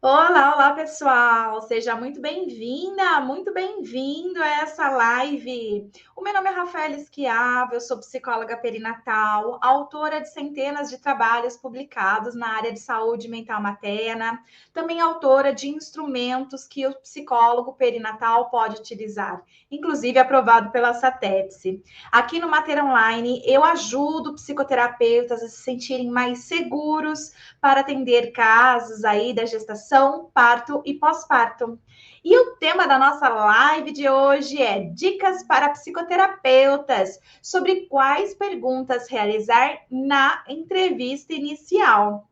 Olá, olá pessoal, seja muito bem-vinda, muito bem-vindo a essa live. O meu nome é Rafaela Esquiava, eu sou psicóloga perinatal, autora de centenas de trabalhos publicados na área de saúde mental materna, também autora de instrumentos que o psicólogo perinatal pode utilizar, inclusive aprovado pela SATEPSE. Aqui no Mater Online, eu ajudo psicoterapeutas a se sentirem mais seguros para atender casos aí da gestação, parto e pós-parto. E o tema da nossa live de hoje é dicas para psicoterapeutas sobre quais perguntas realizar na entrevista inicial.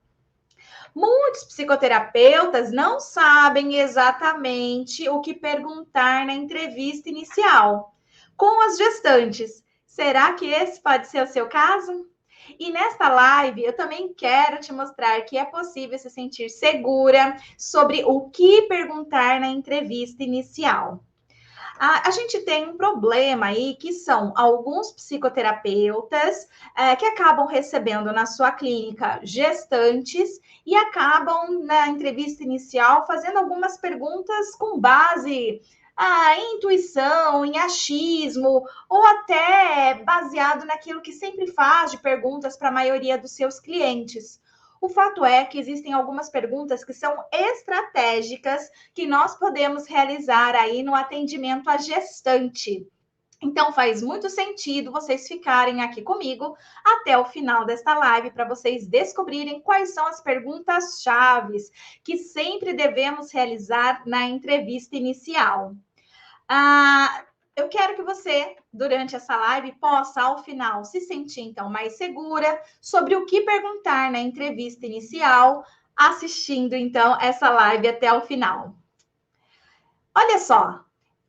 Muitos psicoterapeutas não sabem exatamente o que perguntar na entrevista inicial com as gestantes. Será que esse pode ser o seu caso? E nesta live eu também quero te mostrar que é possível se sentir segura sobre o que perguntar na entrevista inicial. A gente tem um problema aí que são alguns psicoterapeutas que acabam recebendo na sua clínica gestantes e acabam na entrevista inicial fazendo algumas perguntas com base em intuição, em achismo, ou até baseado naquilo que sempre faz de perguntas para a maioria dos seus clientes. O fato é que existem algumas perguntas que são estratégicas que nós podemos realizar aí no atendimento à gestante. Então faz muito sentido vocês ficarem aqui comigo até o final desta live para vocês descobrirem quais são as perguntas chaves que sempre devemos realizar na entrevista inicial. Ah, eu quero que você, durante essa live, possa, ao final, se sentir, então, mais segura sobre o que perguntar na entrevista inicial, assistindo, então, essa live até o final. Olha só,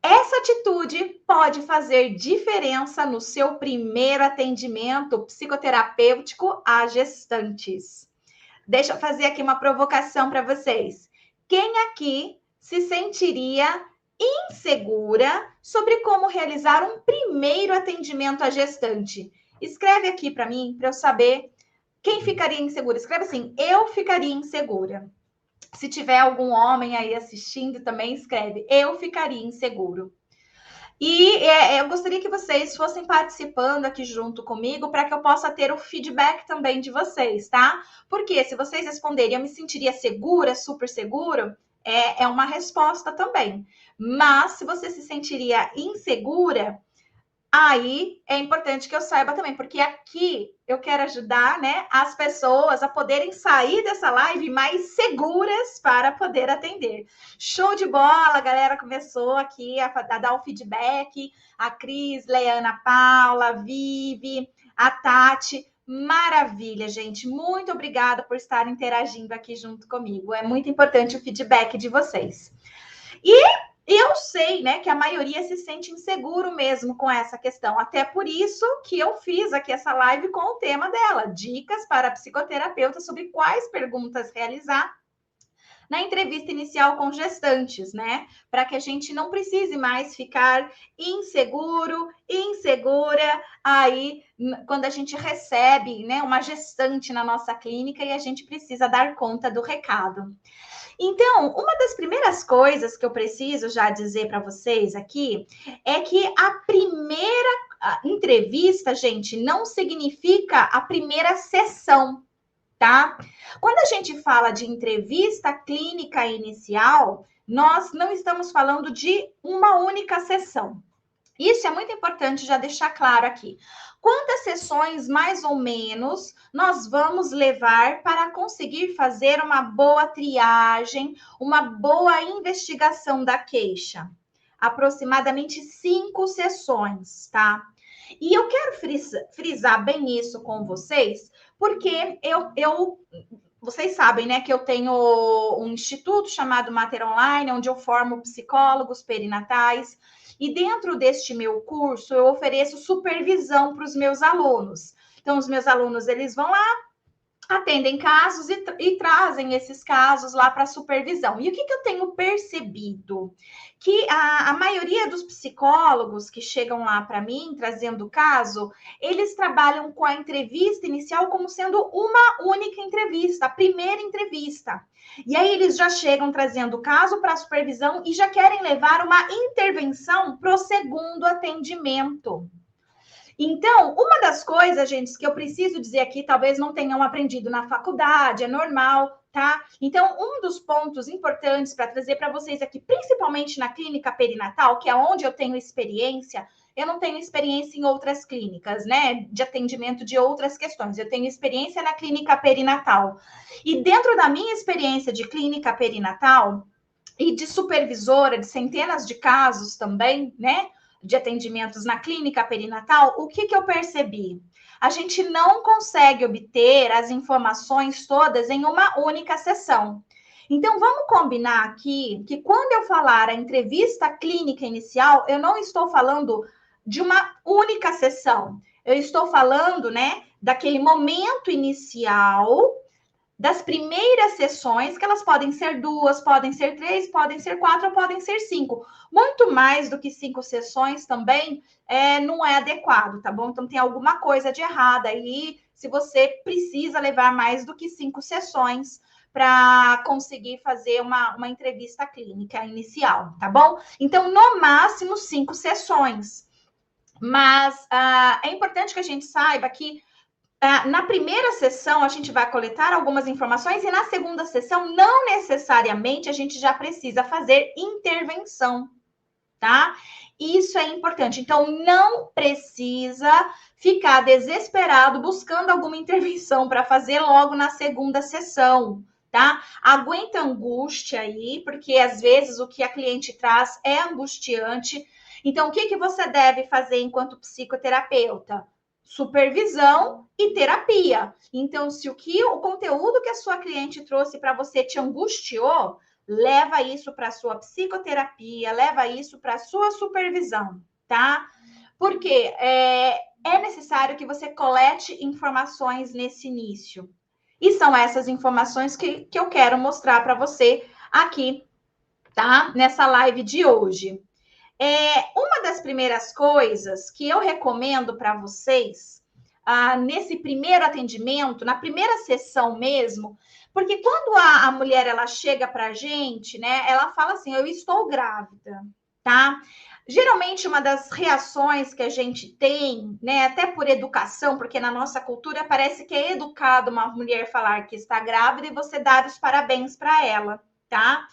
essa atitude pode fazer diferença no seu primeiro atendimento psicoterapêutico a gestantes. Deixa eu fazer aqui uma provocação para vocês. Quem aqui se sentiria insegura sobre como realizar um primeiro atendimento à gestante? Escreve aqui para mim, para eu saber quem ficaria insegura. Escreve assim: eu ficaria insegura. Se tiver algum homem aí assistindo, também escreve: eu ficaria inseguro. E eu gostaria que vocês fossem participando aqui junto comigo para que eu possa ter o feedback também de vocês, tá? Porque se vocês responderem, eu me sentiria segura, super seguro, é uma resposta também. Mas se você se sentiria insegura, aí é importante que eu saiba também, porque aqui eu quero ajudar, né, as pessoas a poderem sair dessa live mais seguras para poder atender. Show de bola, a galera começou aqui a dar o feedback, a Cris, Leana, Paula, a Vivi, a Tati. Maravilha, gente. Muito obrigada por estar interagindo aqui junto comigo. É muito importante o feedback de vocês. E eu sei, né, que a maioria se sente inseguro mesmo com essa questão. Até por isso que eu fiz aqui essa live com o tema dela: dicas para psicoterapeuta sobre quais perguntas realizar na entrevista inicial com gestantes, né? Para que a gente não precise mais ficar inseguro, insegura aí quando a gente recebe, né, uma gestante na nossa clínica e a gente precisa dar conta do recado. Então, uma das primeiras coisas que eu preciso já dizer para vocês aqui é que a primeira entrevista, gente, não significa a primeira sessão, tá? Quando a gente fala de entrevista clínica inicial, nós não estamos falando de uma única sessão. Isso é muito importante já deixar claro aqui. Quantas sessões, mais ou menos, nós vamos levar para conseguir fazer uma boa triagem, uma boa investigação da queixa? Aproximadamente 5 sessões, tá? E eu quero frisar bem isso com vocês, porque vocês sabem, né, que eu tenho um instituto chamado Mater Online, onde eu formo psicólogos perinatais. E dentro deste meu curso, eu ofereço supervisão para os meus alunos. Então, os meus alunos, eles vão lá, atendem casos e trazem esses casos lá para supervisão. E o que eu tenho percebido? Que a maioria dos psicólogos que chegam lá para mim, trazendo o caso, eles trabalham com a entrevista inicial como sendo uma única entrevista, a primeira entrevista. E aí eles já chegam trazendo o caso para a supervisão e já querem levar uma intervenção para o segundo atendimento. Então, uma das coisas, gente, que eu preciso dizer aqui, talvez não tenham aprendido na faculdade, é normal, tá? Então, um dos pontos importantes para trazer para vocês aqui, principalmente na clínica perinatal, que é onde eu tenho experiência, eu não tenho experiência em outras clínicas, né, de atendimento de outras questões. Eu tenho experiência na clínica perinatal. E dentro da minha experiência de clínica perinatal e de supervisora de centenas de casos também, né, de atendimentos na clínica perinatal, o que eu percebi? A gente não consegue obter as informações todas em uma única sessão. Então, vamos combinar aqui que quando eu falar a entrevista clínica inicial, eu não estou falando de uma única sessão. Eu estou falando, né, daquele momento inicial, das primeiras sessões, que elas podem ser 2, podem ser 3, podem ser 4 ou podem ser 5. Muito mais do que 5 sessões também não é adequado, tá bom? Então tem alguma coisa de errado aí, se você precisa levar mais do que 5 sessões para conseguir fazer uma entrevista clínica inicial, tá bom? Então, no máximo 5 sessões. Mas é importante que a gente saiba que na primeira sessão, a gente vai coletar algumas informações e na segunda sessão, não necessariamente a gente já precisa fazer intervenção, tá? Isso é importante. Então, não precisa ficar desesperado buscando alguma intervenção para fazer logo na segunda sessão, tá? Aguenta a angústia aí, porque às vezes o que a cliente traz é angustiante. Então, o que você deve fazer enquanto psicoterapeuta? Supervisão e terapia. Então, se o conteúdo que a sua cliente trouxe para você te angustiou, leva isso para a sua psicoterapia, leva isso para a sua supervisão, tá? Porque é necessário que você colete informações nesse início. E são essas informações que eu quero mostrar para você aqui, tá? Nessa live de hoje. Uma das primeiras coisas que eu recomendo para vocês, nesse primeiro atendimento, na primeira sessão mesmo, porque quando a mulher ela chega para a gente, né, ela fala assim, eu estou grávida, tá? Geralmente, uma das reações que a gente tem, né, até por educação, porque na nossa cultura parece que é educado uma mulher falar que está grávida e você dar os parabéns para ela, tá?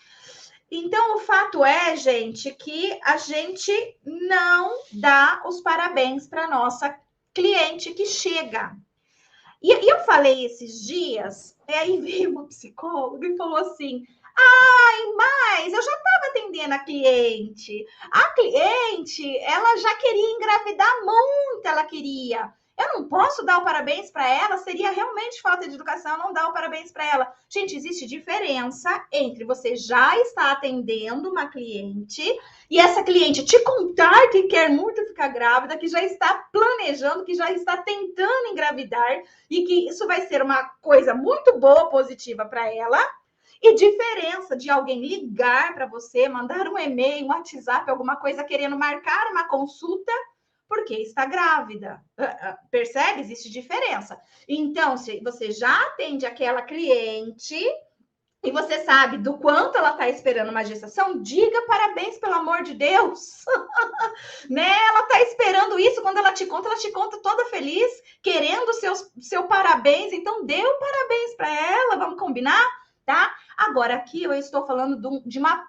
Então, o fato é, gente, que a gente não dá os parabéns para nossa cliente que chega. E eu falei esses dias, aí veio uma psicóloga e falou assim, mas eu já estava atendendo a cliente. A cliente, ela já queria engravidar muito, ela queria. Eu não posso dar o parabéns para ela, seria realmente falta de educação não dar o parabéns para ela. Gente, existe diferença entre você já estar atendendo uma cliente e essa cliente te contar que quer muito ficar grávida, que já está planejando, que já está tentando engravidar e que isso vai ser uma coisa muito boa, positiva para ela. E diferença de alguém ligar para você, mandar um e-mail, um WhatsApp, alguma coisa, querendo marcar uma consulta, porque está grávida. Percebe? Existe diferença. Então, se você já atende aquela cliente e você sabe do quanto ela está esperando uma gestação, diga parabéns, pelo amor de Deus. Né? Ela está esperando isso, quando ela te conta toda feliz, querendo seu parabéns. Então, dê o parabéns para ela, vamos combinar? Tá? Agora, aqui eu estou falando de uma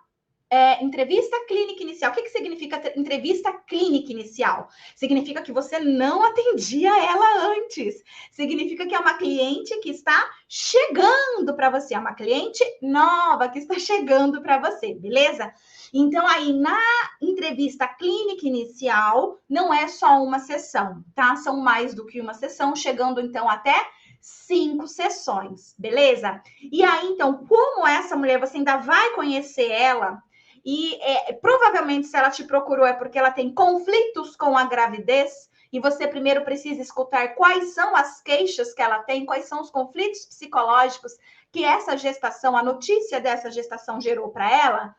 entrevista clínica inicial. O que significa entrevista clínica inicial? Significa que você não atendia ela antes. Significa que é uma cliente que está chegando para você. É uma cliente nova que está chegando para você, beleza? Então, aí, na entrevista clínica inicial, não é só uma sessão, tá? São mais do que uma sessão, chegando, então, até 5 sessões, beleza? E aí, então, como essa mulher, você ainda vai conhecer ela, e provavelmente se ela te procurou é porque ela tem conflitos com a gravidez, E você primeiro precisa escutar quais são as queixas que ela tem, quais são os conflitos psicológicos que essa gestação, a notícia dessa gestação gerou para ela.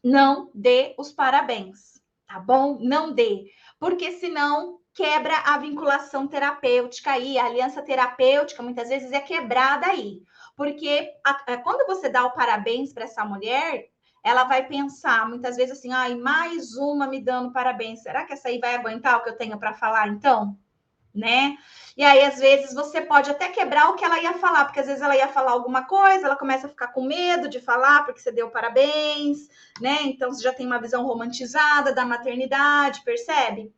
Não dê os parabéns, tá bom? Não dê, porque senão quebra a vinculação terapêutica aí, a aliança terapêutica muitas vezes é quebrada aí, porque quando você dá o parabéns para essa mulher, ela vai pensar muitas vezes assim, ai, mais uma me dando parabéns, será que essa aí vai aguentar o que eu tenho para falar então? Né? E aí, às vezes, você pode até quebrar o que ela ia falar, porque às vezes ela ia falar alguma coisa, ela começa a ficar com medo de falar porque você deu parabéns, né? Então, você já tem uma visão romantizada da maternidade, percebe?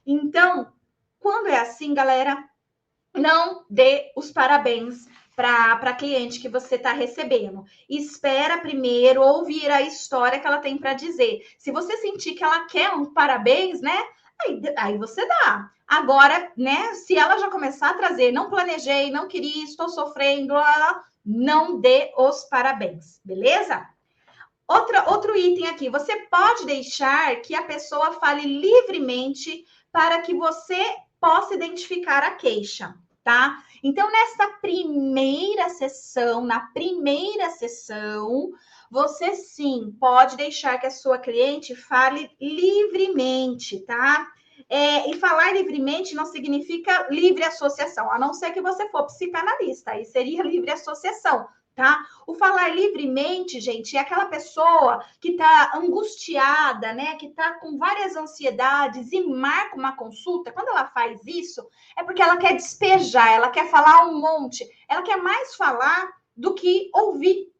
Então, quando é assim, galera, não dê os parabéns para a cliente que você está recebendo. Espera primeiro ouvir a história que ela tem para dizer. Se você sentir que ela quer um parabéns, né? Aí você dá. Agora, né? Se ela já começar a trazer, não planejei, não queria, estou sofrendo, não dê os parabéns, beleza? Outro item aqui, você pode deixar que a pessoa fale livremente para que você possa identificar a queixa, tá? Então, na primeira sessão, você sim pode deixar que a sua cliente fale livremente, tá? E falar livremente não significa livre associação, a não ser que você for psicanalista, aí seria livre associação, tá? O falar livremente, gente, é aquela pessoa que está angustiada, né? Que está com várias ansiedades e marca uma consulta. Quando ela faz isso, é porque ela quer despejar, ela quer falar um monte, ela quer mais falar do que ouvir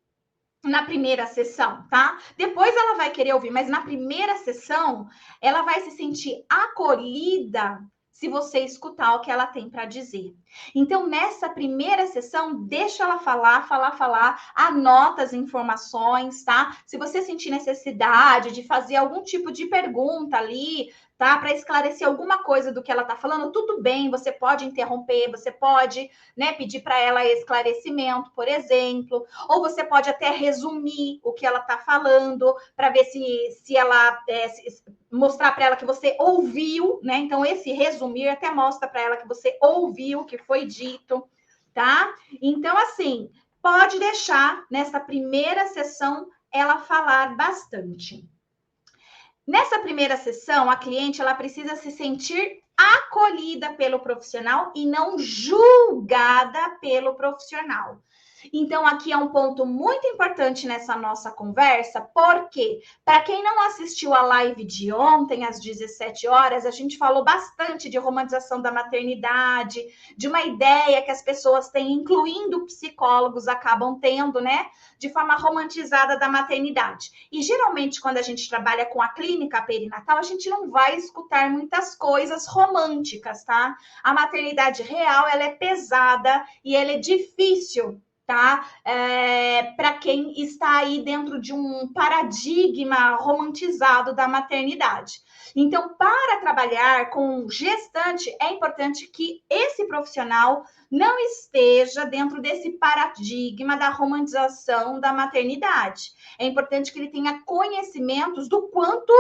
na primeira sessão, tá? Depois ela vai querer ouvir, mas na primeira sessão ela vai se sentir acolhida se você escutar o que ela tem para dizer. Então, nessa primeira sessão, deixa ela falar, anota as informações, tá? Se você sentir necessidade de fazer algum tipo de pergunta ali, tá? Para esclarecer alguma coisa do que ela tá falando, tudo bem, você pode interromper, você pode, né, pedir para ela esclarecimento, por exemplo, ou você pode até resumir o que ela tá falando para ver se ela mostrar para ela que você ouviu, né? Então, esse resumir até mostra para ela que você ouviu o que foi dito, tá? Então, assim, pode deixar nessa primeira sessão ela falar bastante. Nessa primeira sessão, a cliente ela precisa se sentir acolhida pelo profissional e não julgada pelo profissional. Então, aqui é um ponto muito importante nessa nossa conversa, porque, para quem não assistiu a live de ontem, às 17 horas, a gente falou bastante de romantização da maternidade, de uma ideia que as pessoas têm, incluindo psicólogos, acabam tendo, né? De forma romantizada da maternidade. E, geralmente, quando a gente trabalha com a clínica perinatal, a gente não vai escutar muitas coisas românticas, tá? A maternidade real, ela é pesada e ela é difícil, tá? Para quem está aí dentro de um paradigma romantizado da maternidade. Então, para trabalhar com gestante, é importante que esse profissional não esteja dentro desse paradigma da romantização da maternidade. É importante que ele tenha conhecimentos do quanto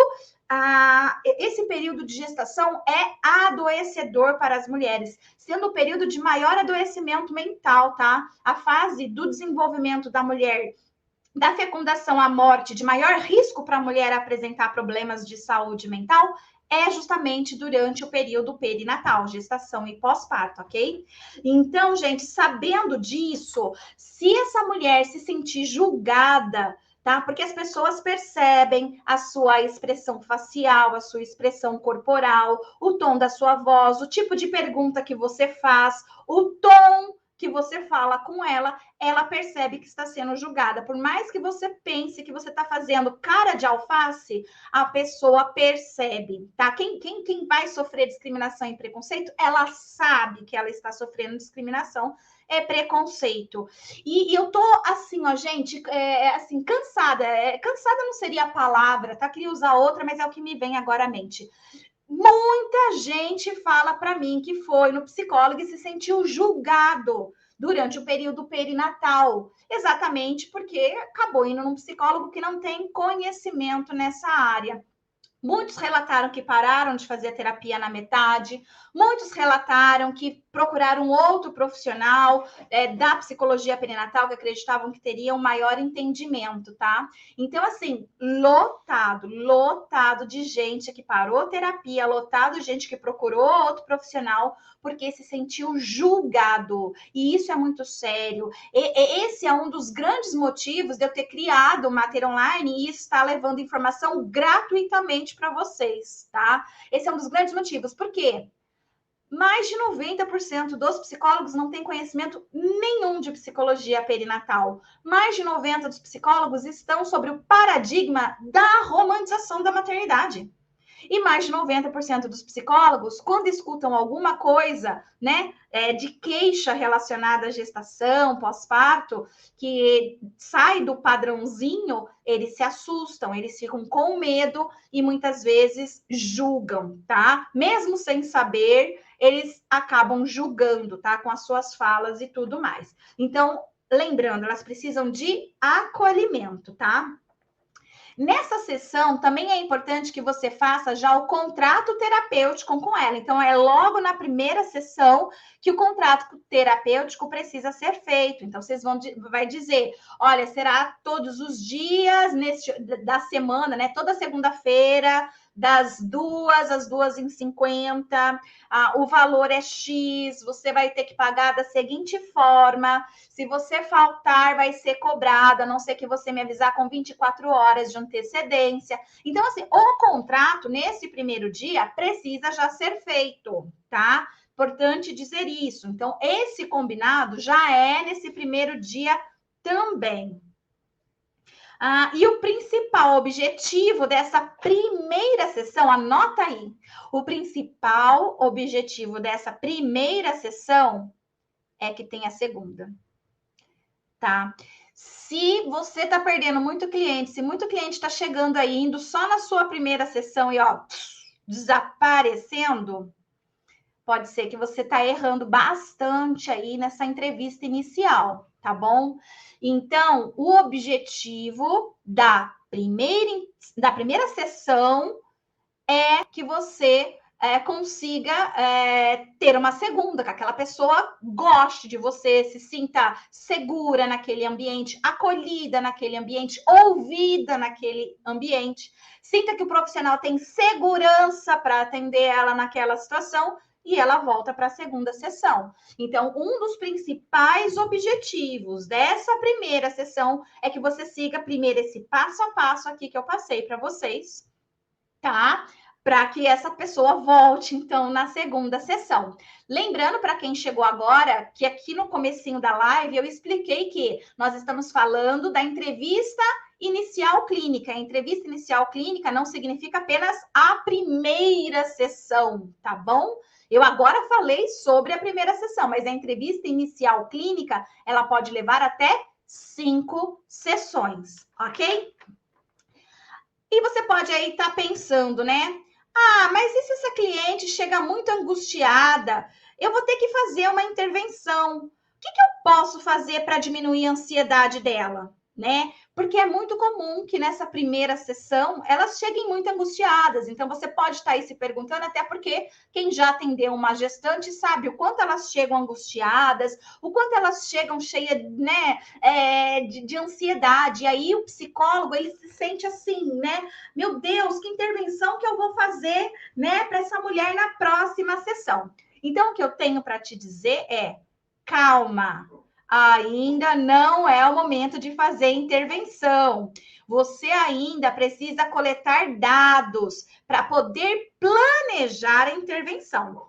esse período de gestação é adoecedor para as mulheres, sendo o período de maior adoecimento mental, tá? A fase do desenvolvimento da mulher, da fecundação à morte, de maior risco para a mulher apresentar problemas de saúde mental, é justamente durante o período perinatal, gestação e pós-parto, ok? Então, gente, sabendo disso, se essa mulher se sentir julgada, tá? Porque as pessoas percebem a sua expressão facial, a sua expressão corporal, o tom da sua voz, o tipo de pergunta que você faz, o tom que você fala com ela, ela percebe que está sendo julgada. Por mais que você pense que você está fazendo cara de alface, a pessoa percebe, tá? Quem vai sofrer discriminação e preconceito, ela sabe que ela está sofrendo discriminação é preconceito. E eu tô assim, ó, gente, assim, cansada. Cansada não seria a palavra, tá? Queria usar outra, mas é o que me vem agora à mente. Muita gente fala para mim que foi no psicólogo e se sentiu julgado durante o período perinatal, exatamente porque acabou indo num psicólogo que não tem conhecimento nessa área. Muitos relataram que pararam de fazer a terapia na metade, muitos relataram que procuraram outro profissional da psicologia perinatal que acreditavam que teriam maior entendimento, tá? Então, assim, lotado de gente que parou terapia, lotado de gente que procurou outro profissional porque se sentiu julgado. E isso é muito sério. Esse é um dos grandes motivos de eu ter criado o Mater Online e estar levando informação gratuitamente para vocês, tá? Esse é um dos grandes motivos. Por quê? Mais de 90% dos psicólogos não têm conhecimento nenhum de psicologia perinatal. Mais de 90% dos psicólogos estão sobre o paradigma da romantização da maternidade. E mais de 90% dos psicólogos, quando escutam alguma coisa, né, de queixa relacionada à gestação, pós-parto, que sai do padrãozinho, eles se assustam, eles ficam com medo e muitas vezes julgam, tá? Mesmo sem saber, eles acabam julgando, tá? Com as suas falas e tudo mais. Então, lembrando, elas precisam de acolhimento, tá? Nessa sessão, também é importante que você faça já o contrato terapêutico com ela. Então, é logo na primeira sessão que o contrato terapêutico precisa ser feito. Então, vai dizer, olha, será todos os dias da semana, né? Toda segunda-feira, das 2 às 2h50, o valor é X, você vai ter que pagar da seguinte forma, se você faltar, vai ser cobrado, a não ser que você me avisar com 24 horas de antecedência. Então, assim, o contrato, nesse primeiro dia, precisa já ser feito, tá? Importante dizer isso. Então, esse combinado já é nesse primeiro dia também. E o principal objetivo dessa primeira sessão, anota aí, o principal objetivo dessa primeira sessão é que tenha a segunda, tá? Se você está perdendo muito cliente, se muito cliente está chegando aí, indo só na sua primeira sessão e, ó, desaparecendo, pode ser que você está errando bastante aí nessa entrevista inicial, tá bom? Então, o objetivo da primeira sessão é que você consiga ter uma segunda, que aquela pessoa goste de você, se sinta segura naquele ambiente, acolhida naquele ambiente, ouvida naquele ambiente, sinta que o profissional tem segurança para atender ela naquela situação e ela volta para a segunda sessão. Então, um dos principais objetivos dessa primeira sessão é que você siga primeiro esse passo a passo aqui que eu passei para vocês, tá? Para que essa pessoa volte, então, na segunda sessão. Lembrando para quem chegou agora, que aqui no comecinho da live eu expliquei que nós estamos falando da entrevista inicial clínica. A entrevista inicial clínica não significa apenas a primeira sessão, tá bom? Eu agora falei sobre a primeira sessão, mas a entrevista inicial clínica, ela pode levar até 5 sessões, ok? E você pode aí estar pensando, né? Mas e se essa cliente chega muito angustiada? Eu vou ter que fazer uma intervenção. O que eu posso fazer para diminuir a ansiedade dela? Né? Porque é muito comum que nessa primeira sessão elas cheguem muito angustiadas. Então, você pode estar aí se perguntando, até porque quem já atendeu uma gestante sabe o quanto elas chegam angustiadas, o quanto elas chegam cheias, né, de ansiedade. E aí o psicólogo, ele se sente assim, né? Meu Deus, que intervenção que eu vou fazer, né, para essa mulher na próxima sessão. Então, o que eu tenho para te dizer é: calma, ainda não é o momento de fazer intervenção. Você ainda precisa coletar dados para poder planejar a intervenção.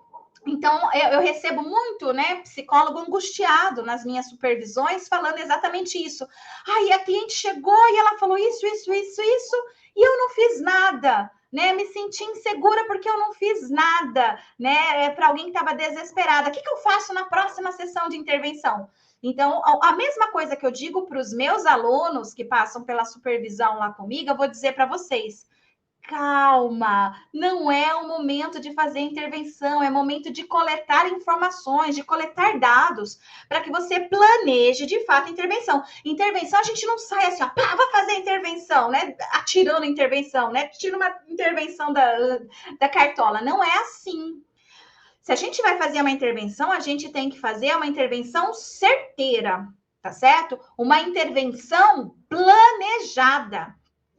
Então, eu recebo muito, né, psicólogo angustiado nas minhas supervisões, falando exatamente isso. Aí a cliente chegou e ela falou isso, e eu não fiz nada, né? Me senti insegura porque eu não fiz nada, né? Para alguém que estava desesperada. O que eu faço na próxima sessão de intervenção? Então, a mesma coisa que eu digo para os meus alunos que passam pela supervisão lá comigo, eu vou dizer para vocês: calma, não é o momento de fazer intervenção, é momento de coletar informações, de coletar dados, para que você planeje de fato a intervenção. Intervenção, a gente não sai assim, ó, pá, vai fazer intervenção, né? Atirando intervenção, né? Tira uma intervenção da cartola. Não é assim. Se a gente vai fazer uma intervenção, a gente tem que fazer uma intervenção certeira, tá certo? Uma intervenção planejada.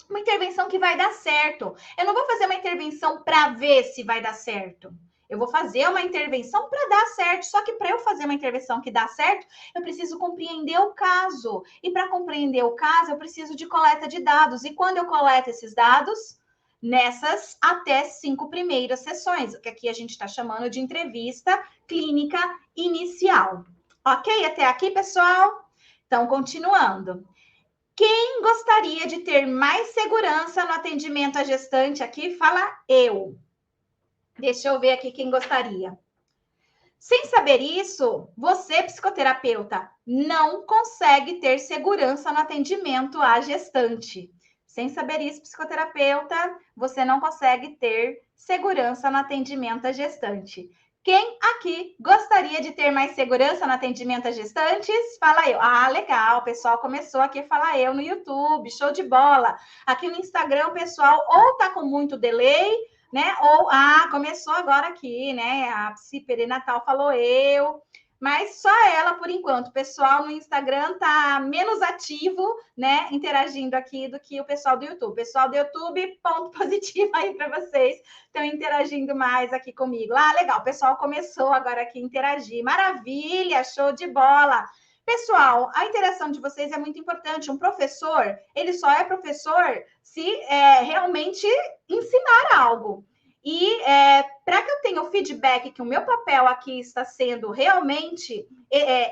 Uma intervenção que vai dar certo. Eu não vou fazer uma intervenção para ver se vai dar certo. Eu vou fazer uma intervenção para dar certo. Só que para eu fazer uma intervenção que dá certo, eu preciso compreender o caso. E para compreender o caso, eu preciso de coleta de dados. E quando eu coleto esses dados? Nessas até 5 primeiras sessões, o que aqui a gente está chamando de entrevista clínica inicial. Ok? Até aqui, pessoal? Então, continuando. Quem gostaria de ter mais segurança no atendimento à gestante aqui? Fala eu. Deixa eu ver aqui quem gostaria. Sem saber isso, você, psicoterapeuta, não consegue ter segurança no atendimento à gestante. Sem saber isso, psicoterapeuta, você não consegue ter segurança no atendimento à gestante. Quem aqui gostaria de ter mais segurança no atendimento a gestantes? Fala eu. Ah, legal, o pessoal começou aqui a falar eu no YouTube, show de bola. Aqui no Instagram, o pessoal ou tá com muito delay, né? Ou, começou agora aqui, né? A Psi Perinatal falou eu. Mas só ela, por enquanto. O pessoal no Instagram tá menos ativo, né? Interagindo aqui do que o pessoal do YouTube. Pessoal do YouTube, ponto positivo aí para vocês. Estão interagindo mais aqui comigo. Ah, legal. O pessoal começou agora aqui a interagir. Maravilha, show de bola. Pessoal, a interação de vocês é muito importante. Um professor, ele só é professor se realmente ensinar algo. E para que eu tenha o feedback que o meu papel aqui está sendo realmente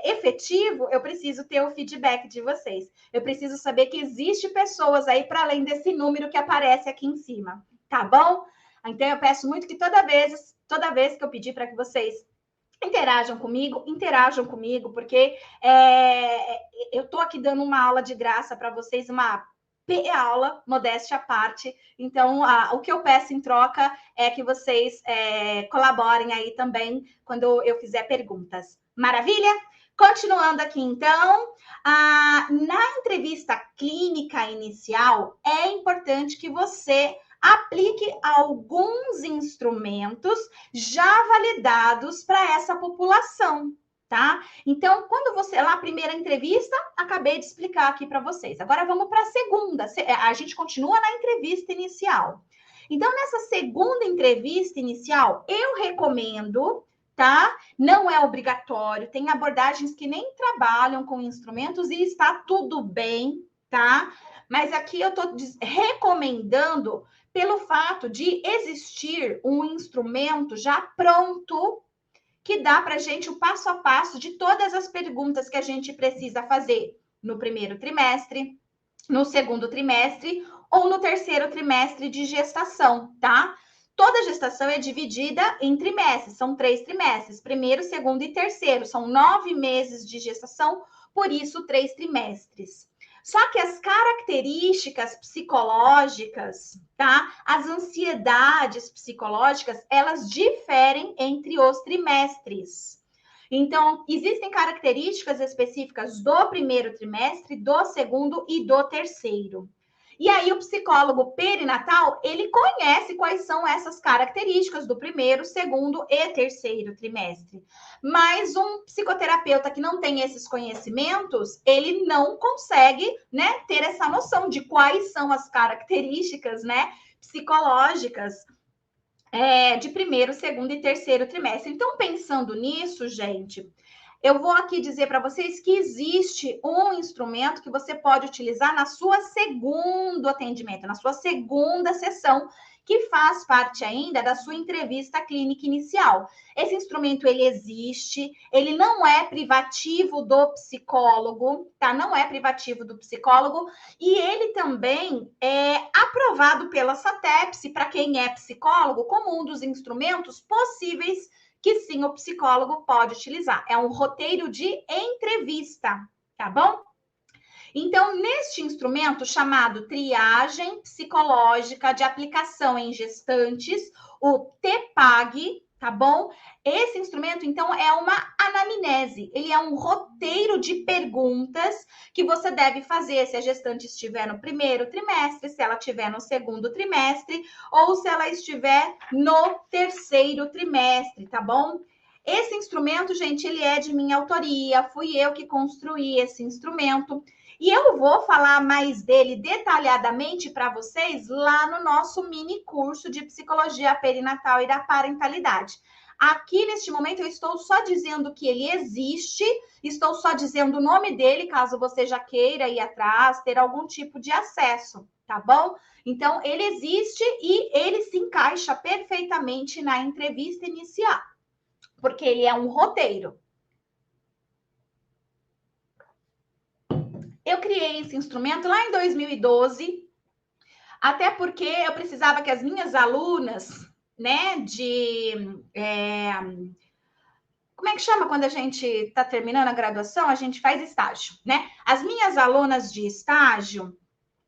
efetivo, eu preciso ter o feedback de vocês. Eu preciso saber que existe pessoas aí para além desse número que aparece aqui em cima, tá bom? Então eu peço muito que toda vez que eu pedir para que vocês interajam comigo, porque eu estou aqui dando uma aula de graça para vocês, uma aula, modéstia à parte. Então, o que eu peço em troca é que vocês colaborem aí também quando eu fizer perguntas. Maravilha? Continuando aqui, então, na entrevista clínica inicial, é importante que você aplique alguns instrumentos já validados para essa população, tá? Então, quando você, lá, a primeira entrevista, acabei de explicar aqui para vocês. Agora vamos para a segunda. A gente continua na entrevista inicial. Então, nessa segunda entrevista inicial, eu recomendo, tá? Não é obrigatório, tem abordagens que nem trabalham com instrumentos e está tudo bem, tá? Mas aqui eu estou recomendando pelo fato de existir um instrumento já pronto que dá para a gente o passo a passo de todas as perguntas que a gente precisa fazer no primeiro trimestre, no segundo trimestre ou no terceiro trimestre de gestação, tá? Toda gestação é dividida em trimestres, são 3 trimestres, primeiro, segundo e terceiro, são 9 meses de gestação, por isso 3 trimestres. Só que as características psicológicas, tá? As ansiedades psicológicas, elas diferem entre os trimestres. Então, existem características específicas do primeiro trimestre, do segundo e do terceiro. E aí, o psicólogo perinatal, ele conhece quais são essas características do primeiro, segundo e terceiro trimestre. Mas um psicoterapeuta que não tem esses conhecimentos, ele não consegue, né, ter essa noção de quais são as características, né, psicológicas de primeiro, segundo e terceiro trimestre. Então, pensando nisso, gente, eu vou aqui dizer para vocês que existe um instrumento que você pode utilizar na sua segundo atendimento, na sua segunda sessão, que faz parte ainda da sua entrevista clínica inicial. Esse instrumento, ele existe, ele não é privativo do psicólogo, tá? Não é privativo do psicólogo, e ele também é aprovado pela SATEPS, para quem é psicólogo, como um dos instrumentos possíveis que sim, o psicólogo pode utilizar. É um roteiro de entrevista, tá bom? Então, neste instrumento chamado Triagem Psicológica de Aplicação em Gestantes, o TPAG, tá bom? Esse instrumento, então, é uma anamnese. Ele é um roteiro de perguntas que você deve fazer se a gestante estiver no primeiro trimestre, se ela estiver no segundo trimestre ou se ela estiver no terceiro trimestre, tá bom? Esse instrumento, gente, ele é de minha autoria. Fui eu que construí esse instrumento. E eu vou falar mais dele detalhadamente para vocês lá no nosso mini curso de psicologia perinatal e da parentalidade. Aqui neste momento eu estou só dizendo que ele existe, estou só dizendo o nome dele, caso você já queira ir atrás, ter algum tipo de acesso, tá bom? Então ele existe e ele se encaixa perfeitamente na entrevista inicial, porque ele é um roteiro. Eu criei esse instrumento lá em 2012, até porque eu precisava que as minhas alunas, né, como é que chama quando a gente está terminando a graduação? A gente faz estágio, né? As minhas alunas de estágio,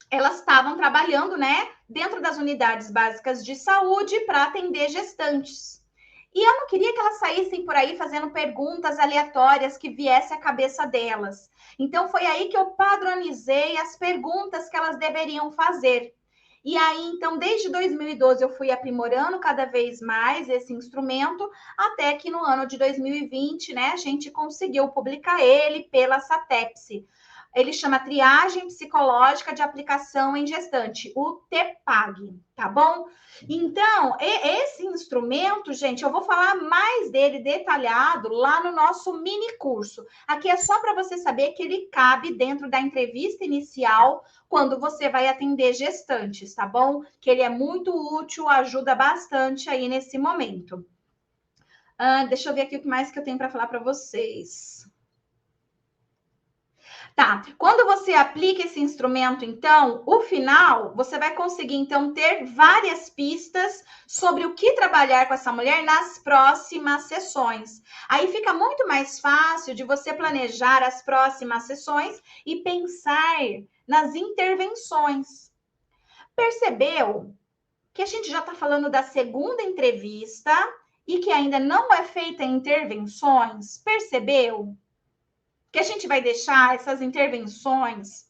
elas estavam trabalhando, né, dentro das unidades básicas de saúde para atender gestantes. E eu não queria que elas saíssem por aí fazendo perguntas aleatórias que viesse à cabeça delas. Então, foi aí que eu padronizei as perguntas que elas deveriam fazer. E aí, então, desde 2012, eu fui aprimorando cada vez mais esse instrumento, até que no ano de 2020, né, a gente conseguiu publicar ele pela SATEPSE. Ele chama Triagem Psicológica de Aplicação em Gestante, o TPAG, tá bom? Então, esse instrumento, gente, eu vou falar mais dele detalhado lá no nosso mini curso. Aqui é só para você saber que ele cabe dentro da entrevista inicial quando você vai atender gestantes, tá bom? Que ele é muito útil, ajuda bastante aí nesse momento. Deixa eu ver aqui o que mais que eu tenho para falar para vocês. Tá, quando você aplica esse instrumento, então, o final, você vai conseguir, então, ter várias pistas sobre o que trabalhar com essa mulher nas próximas sessões. Aí fica muito mais fácil de você planejar as próximas sessões e pensar nas intervenções. Percebeu que a gente já está falando da segunda entrevista e que ainda não é feita intervenções? Percebeu? Que a gente vai deixar essas intervenções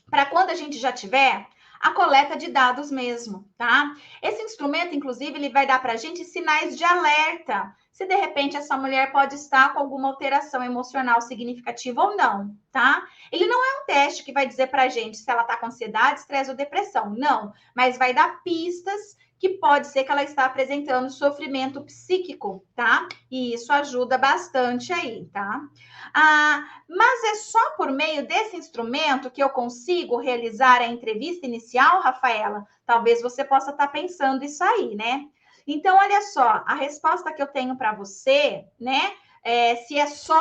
para quando a gente já tiver a coleta de dados mesmo, tá? Esse instrumento, inclusive, ele vai dar para a gente sinais de alerta, se de repente essa mulher pode estar com alguma alteração emocional significativa ou não, tá? Ele não é um teste que vai dizer para a gente se ela está com ansiedade, estresse ou depressão, não, mas vai dar pistas que pode ser que ela está apresentando sofrimento psíquico, tá? E isso ajuda bastante aí, tá? Mas é só por meio desse instrumento que eu consigo realizar a entrevista inicial, Rafaela? Talvez você possa estar pensando isso aí, né? Então, olha só, a resposta que eu tenho para você, né? Se é só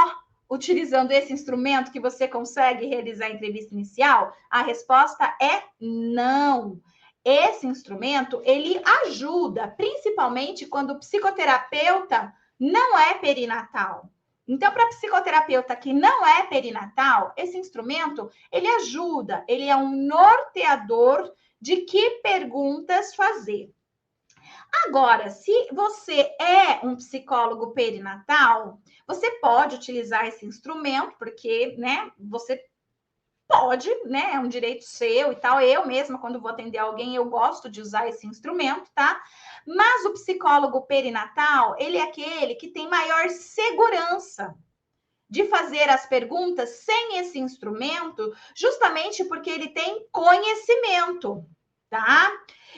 utilizando esse instrumento que você consegue realizar a entrevista inicial, a resposta é não. Esse instrumento, ele ajuda, principalmente quando o psicoterapeuta não é perinatal. Então, para psicoterapeuta que não é perinatal, esse instrumento, ele ajuda, ele é um norteador de que perguntas fazer. Agora, se você é um psicólogo perinatal, você pode utilizar esse instrumento, porque, né, você pode, né? É um direito seu e tal. Eu mesma, quando vou atender alguém, eu gosto de usar esse instrumento, tá? Mas o psicólogo perinatal, ele é aquele que tem maior segurança de fazer as perguntas sem esse instrumento, justamente porque ele tem conhecimento, tá?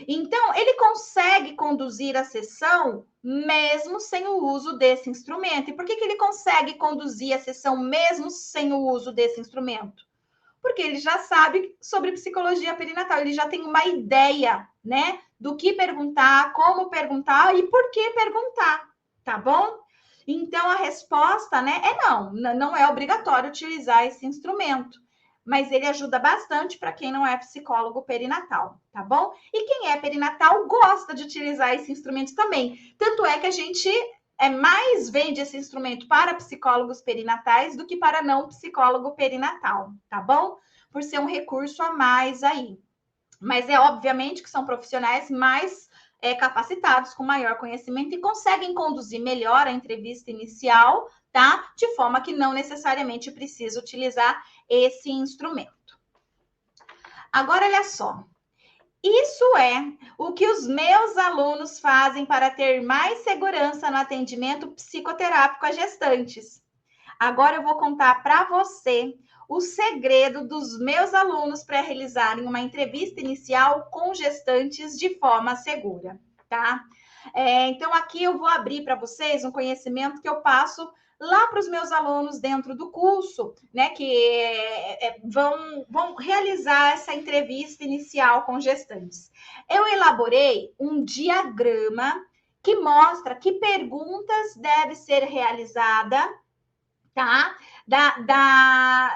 Então, ele consegue conduzir a sessão mesmo sem o uso desse instrumento. E por que ele consegue conduzir a sessão mesmo sem o uso desse instrumento? Porque ele já sabe sobre psicologia perinatal, ele já tem uma ideia, né, do que perguntar, como perguntar e por que perguntar, tá bom? Então, a resposta, né, é não, não é obrigatório utilizar esse instrumento, mas ele ajuda bastante para quem não é psicólogo perinatal, tá bom? E quem é perinatal gosta de utilizar esse instrumento também. Tanto é que a gente mais vende esse instrumento para psicólogos perinatais do que para não psicólogo perinatal, tá bom? por ser um recurso a mais aí. Mas é obviamente que são profissionais mais capacitados, com maior conhecimento e conseguem conduzir melhor a entrevista inicial, tá? De forma que não necessariamente precisa utilizar esse instrumento. Agora, olha só. Isso é o que os meus alunos fazem para ter mais segurança no atendimento psicoterápico a gestantes. Agora eu vou contar para você o segredo dos meus alunos para realizarem uma entrevista inicial com gestantes de forma segura, tá? Então, aqui eu vou abrir para vocês um conhecimento que eu passo lá para os meus alunos dentro do curso, né, que vão realizar essa entrevista inicial com gestantes. Eu elaborei um diagrama que mostra que perguntas deve ser realizada, tá? Da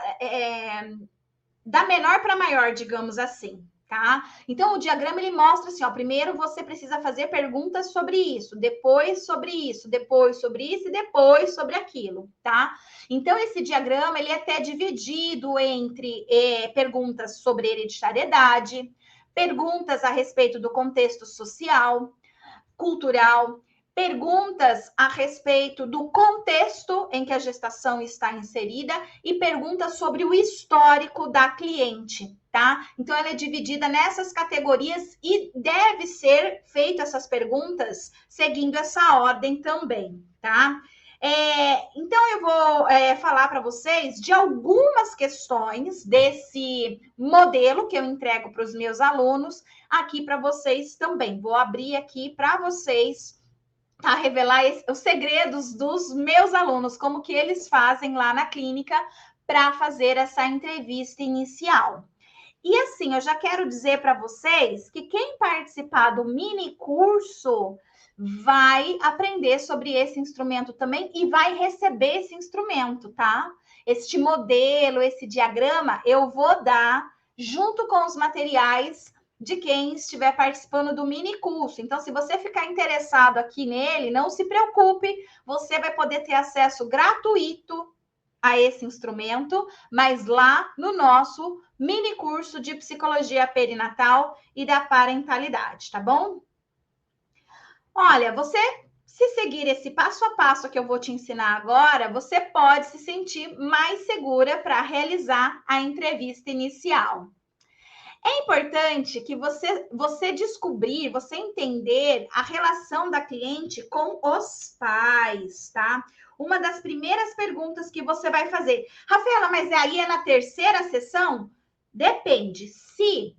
menor para maior, digamos assim, tá? Então, o diagrama, ele mostra assim, ó, primeiro você precisa fazer perguntas sobre isso, depois sobre isso, depois sobre isso e depois sobre aquilo, tá? Então, esse diagrama, ele é até dividido entre perguntas sobre hereditariedade, perguntas a respeito do contexto social, cultural, perguntas a respeito do contexto em que a gestação está inserida e perguntas sobre o histórico da cliente, tá? Então, ela é dividida nessas categorias e deve ser feita essas perguntas seguindo essa ordem também, tá? Então, eu vou falar para vocês de algumas questões desse modelo que eu entrego para os meus alunos aqui para vocês também. Vou abrir aqui para vocês, tá? Revelar os segredos dos meus alunos, como que eles fazem lá na clínica para fazer essa entrevista inicial. E assim, eu já quero dizer para vocês que quem participar do mini curso vai aprender sobre esse instrumento também e vai receber esse instrumento, tá? Este modelo, esse diagrama, eu vou dar junto com os materiais de quem estiver participando do mini curso. Então, se você ficar interessado aqui nele, não se preocupe, você vai poder ter acesso gratuito a esse instrumento, mas lá no nosso mini curso de psicologia perinatal e da parentalidade, tá bom? Olha, você, se seguir esse passo a passo que eu vou te ensinar agora, você pode se sentir mais segura para realizar a entrevista inicial. É importante que você descobrir, você entender a relação da cliente com os pais, tá? Uma das primeiras perguntas que você vai fazer. Rafaela, mas aí é na terceira sessão? Depende. Se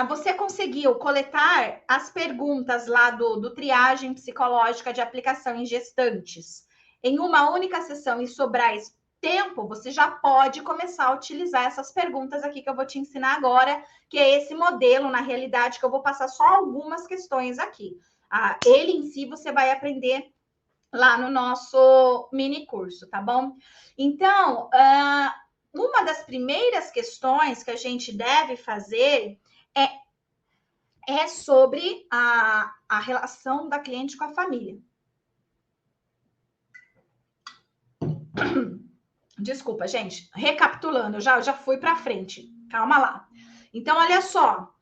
você conseguiu coletar as perguntas lá do triagem psicológica de aplicação em gestantes em uma única sessão e sobrar tempo, você já pode começar a utilizar essas perguntas aqui que eu vou te ensinar agora, que é esse modelo, na realidade, que eu vou passar só algumas questões aqui. Ele em si você vai aprender lá no nosso mini curso, tá bom? Então, uma das primeiras questões que a gente deve fazer é sobre a relação da cliente com a família. Desculpa, gente. Recapitulando, eu já fui para frente. Calma lá. Então, olha só.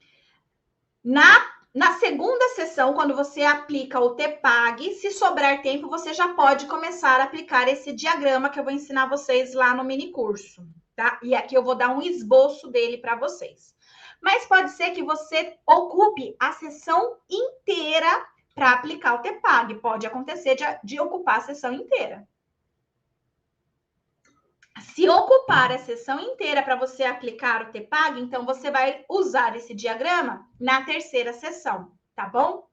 Na segunda sessão, quando você aplica o TPAG, se sobrar tempo, você já pode começar a aplicar esse diagrama que eu vou ensinar vocês lá no mini curso, tá? E aqui eu vou dar um esboço dele para vocês. Mas pode ser que você ocupe a sessão inteira para aplicar o TPAG. Pode acontecer de ocupar a sessão inteira. Se ocupar a sessão inteira para você aplicar o TPAG, então você vai usar esse diagrama na terceira sessão, tá bom?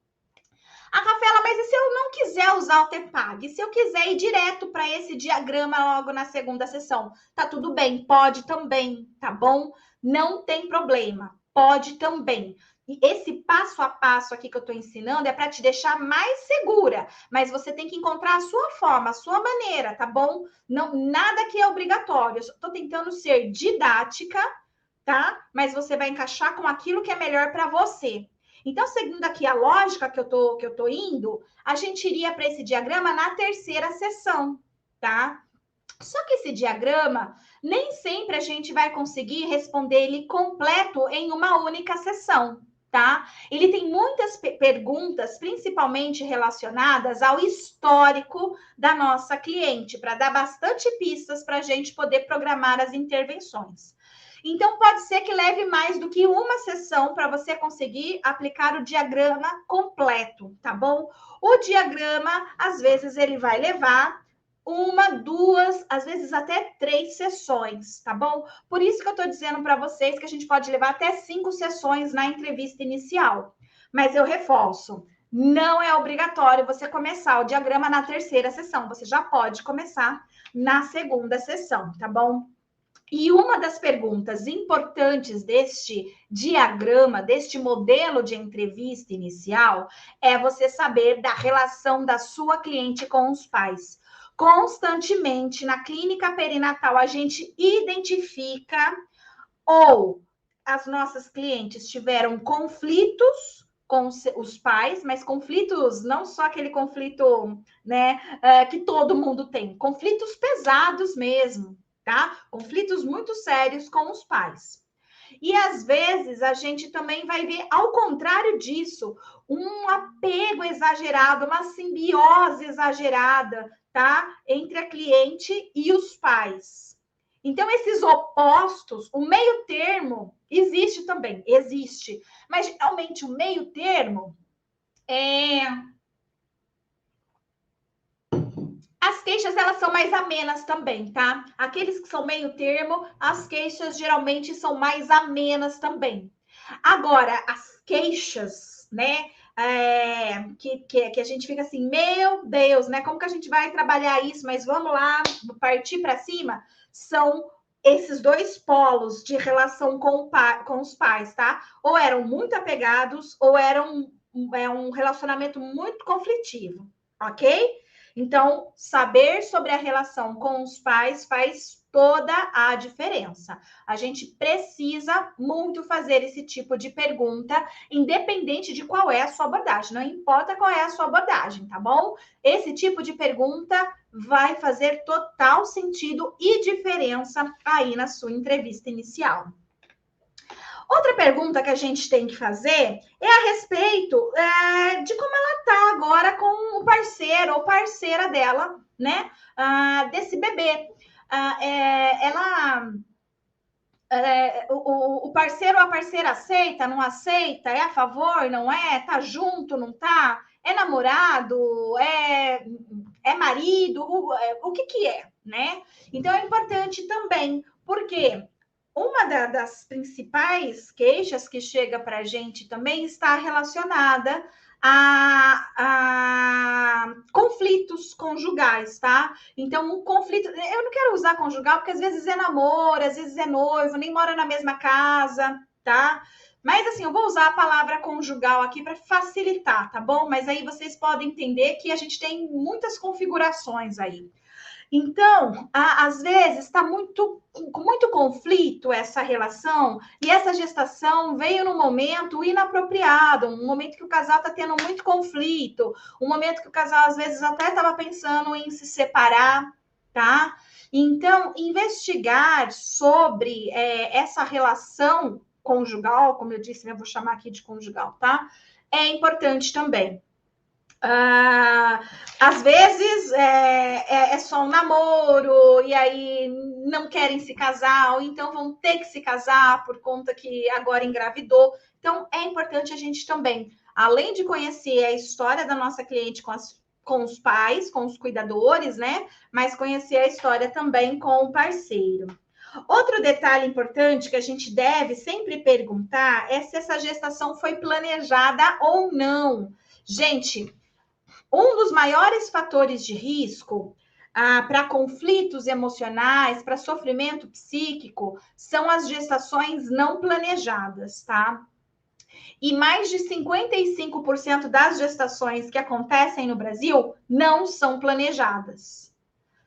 Rafaela, mas e se eu não quiser usar o TPAG? Se eu quiser ir direto para esse diagrama logo na segunda sessão? Tá tudo bem, pode também, tá bom? Não tem problema, pode também. E esse passo a passo aqui que eu estou ensinando é para te deixar mais segura, mas você tem que encontrar a sua forma, a sua maneira, tá bom? Não, nada que é obrigatório. Eu estou tentando ser didática, tá? Mas você vai encaixar com aquilo que é melhor para você. Então, seguindo aqui a lógica que eu tô indo, a gente iria para esse diagrama na terceira sessão, tá? Só que esse diagrama, nem sempre a gente vai conseguir responder ele completo em uma única sessão, tá? Ele tem muitas perguntas, principalmente relacionadas ao histórico da nossa cliente, para dar bastante pistas para a gente poder programar as intervenções. Então, pode ser que leve mais do que uma sessão para você conseguir aplicar o diagrama completo, tá bom? O diagrama, às vezes, ele vai levar uma, duas, às vezes até 3 sessões, tá bom? Por isso que eu tô dizendo para vocês que a gente pode levar até 5 sessões na entrevista inicial. Mas eu reforço, não é obrigatório você começar o diagrama na terceira sessão, você já pode começar na segunda sessão, tá bom? E uma das perguntas importantes deste diagrama, deste modelo de entrevista inicial, é você saber da relação da sua cliente com os pais. Constantemente, na clínica perinatal, a gente identifica ou as nossas clientes tiveram conflitos com os pais, mas conflitos, não só aquele conflito, né, que todo mundo tem, conflitos pesados mesmo, tá? Conflitos muito sérios com os pais. E às vezes a gente também vai ver, ao contrário disso, um apego exagerado, uma simbiose exagerada, tá? Entre a cliente e os pais. Então, esses opostos, o meio termo existe também, existe. Mas geralmente o meio termo é. As queixas, elas são mais amenas também, tá? Aqueles que são meio termo, as queixas geralmente são mais amenas também. Agora, as queixas, né? Que a gente fica assim, meu Deus, né? Como que a gente vai trabalhar isso? Mas vamos lá, partir para cima. São esses dois polos de relação com os pais, tá? Ou eram muito apegados, ou eram um relacionamento muito conflitivo, ok? Então, saber sobre a relação com os pais faz toda a diferença. A gente precisa muito fazer esse tipo de pergunta, independente de qual é a sua abordagem. Não importa qual é a sua abordagem, tá bom? Esse tipo de pergunta vai fazer total sentido e diferença aí na sua entrevista inicial. Outra pergunta que a gente tem que fazer é a respeito de como ela está agora com o parceiro ou parceira dela, né? Desse bebê. O parceiro ou a parceira aceita, não aceita? É a favor, não é? Tá junto, não tá? É namorado? É marido? O que é, né? Então é importante também, porque uma das principais queixas que chega para a gente também está relacionada a conflitos conjugais, tá? Então, um conflito. Eu não quero usar conjugal, porque às vezes é namoro, às vezes é noivo, nem mora na mesma casa, tá? Mas assim, eu vou usar a palavra conjugal aqui para facilitar, tá bom? Mas aí vocês podem entender que a gente tem muitas configurações aí. Então, às vezes, está com muito conflito essa relação, e essa gestação veio num momento inapropriado, um momento que o casal está tendo muito conflito, um momento que o casal, às vezes, até estava pensando em se separar, tá? Então, investigar sobre essa relação conjugal, como eu disse, eu vou chamar aqui de conjugal, tá? É importante também. Às vezes é só um namoro e aí não querem se casar, ou então vão ter que se casar por conta que agora engravidou. Então é importante a gente também, além de conhecer a história da nossa cliente com os pais, com os cuidadores, né? Mas conhecer a história também com o parceiro. Outro detalhe importante que a gente deve sempre perguntar é se essa gestação foi planejada ou não. Gente, um dos maiores fatores de risco para conflitos emocionais, para sofrimento psíquico, são as gestações não planejadas, tá? E mais de 55% das gestações que acontecem no Brasil não são planejadas.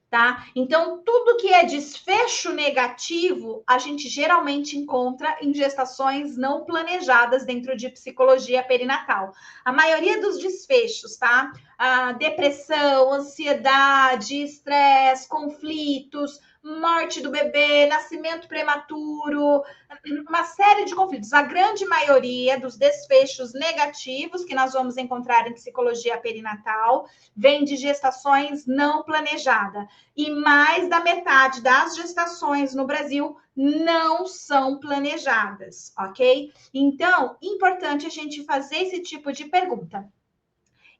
Tá? Então, tudo que é desfecho negativo, a gente geralmente encontra em gestações não planejadas dentro de psicologia perinatal. A maioria dos desfechos, tá? depressão, ansiedade, estresse, conflitos, morte do bebê, nascimento prematuro, uma série de conflitos. A grande maioria dos desfechos negativos que nós vamos encontrar em psicologia perinatal vem de gestações não planejadas. E mais da metade das gestações no Brasil não são planejadas, ok? Então, importante a gente fazer esse tipo de pergunta.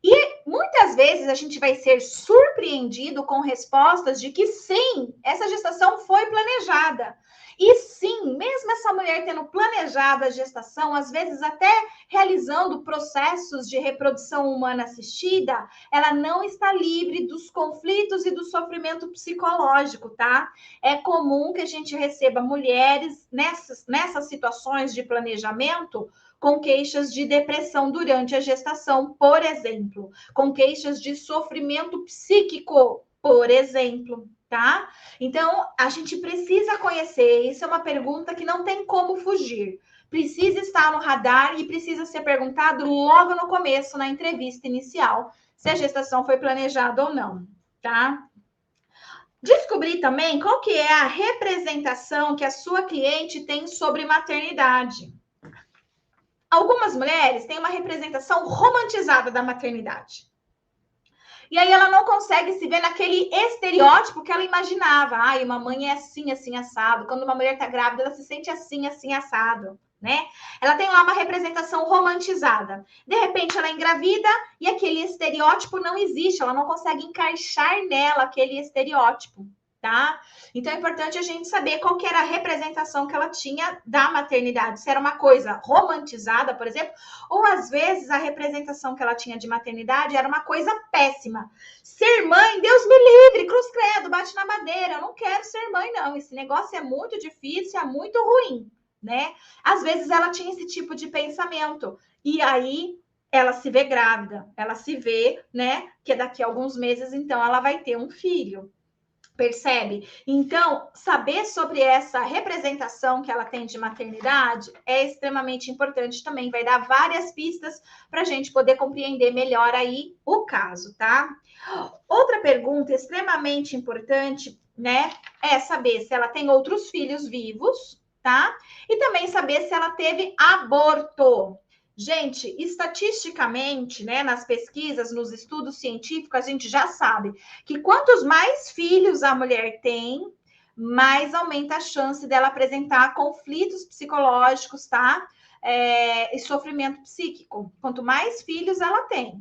E muitas vezes a gente vai ser surpreendido com respostas de que sim, essa gestação foi planejada. E sim, mesmo essa mulher tendo planejado a gestação, às vezes até realizando processos de reprodução humana assistida, ela não está livre dos conflitos e do sofrimento psicológico, tá? É comum que a gente receba mulheres nessas situações de planejamento com queixas de depressão durante a gestação, por exemplo, com queixas de sofrimento psíquico, por exemplo, tá? Então, a gente precisa conhecer, isso é uma pergunta que não tem como fugir. Precisa estar no radar e precisa ser perguntado logo no começo, na entrevista inicial, se a gestação foi planejada ou não, tá? Descobrir também qual que é a representação que a sua cliente tem sobre maternidade. Algumas mulheres têm uma representação romantizada da maternidade. E aí ela não consegue se ver naquele estereótipo que ela imaginava. Ai, uma mãe é assim, assim, assado. Quando uma mulher está grávida, ela se sente assim, assim, assado, né? Ela tem lá uma representação romantizada. De repente, ela engravida e aquele estereótipo não existe. Ela não consegue encaixar nela aquele estereótipo, tá? Então, é importante a gente saber qual que era a representação que ela tinha da maternidade. Se era uma coisa romantizada, por exemplo, ou às vezes a representação que ela tinha de maternidade era uma coisa péssima. Ser mãe, Deus me livre, cruz credo, bate na madeira. Eu não quero ser mãe, não. Esse negócio é muito difícil, é muito ruim, né? Às vezes ela tinha esse tipo de pensamento. E aí ela se vê grávida, ela se vê, né, que daqui a alguns meses, então, ela vai ter um filho. Percebe? Então, saber sobre essa representação que ela tem de maternidade é extremamente importante também. Vai dar várias pistas para a gente poder compreender melhor aí o caso, tá? Outra pergunta extremamente importante, né, é saber se ela tem outros filhos vivos, tá? E também saber se ela teve aborto. Gente, estatisticamente, né, nas pesquisas, nos estudos científicos, a gente já sabe que quantos mais filhos a mulher tem, mais aumenta a chance dela apresentar conflitos psicológicos, tá? E sofrimento psíquico. Quanto mais filhos ela tem.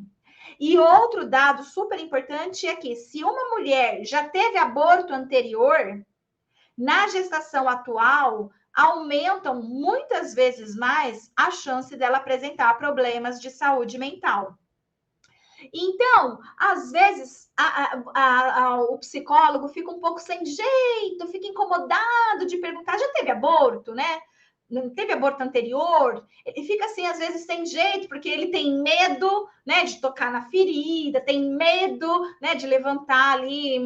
E outro dado super importante é que se uma mulher já teve aborto anterior, na gestação atual, aumentam muitas vezes mais a chance dela apresentar problemas de saúde mental. Então, às vezes, o psicólogo fica um pouco sem jeito, fica incomodado de perguntar: já teve aborto, né? Não teve aborto anterior? Ele fica assim, às vezes, sem jeito, porque ele tem medo, né, de tocar na ferida, tem medo, né, de levantar ali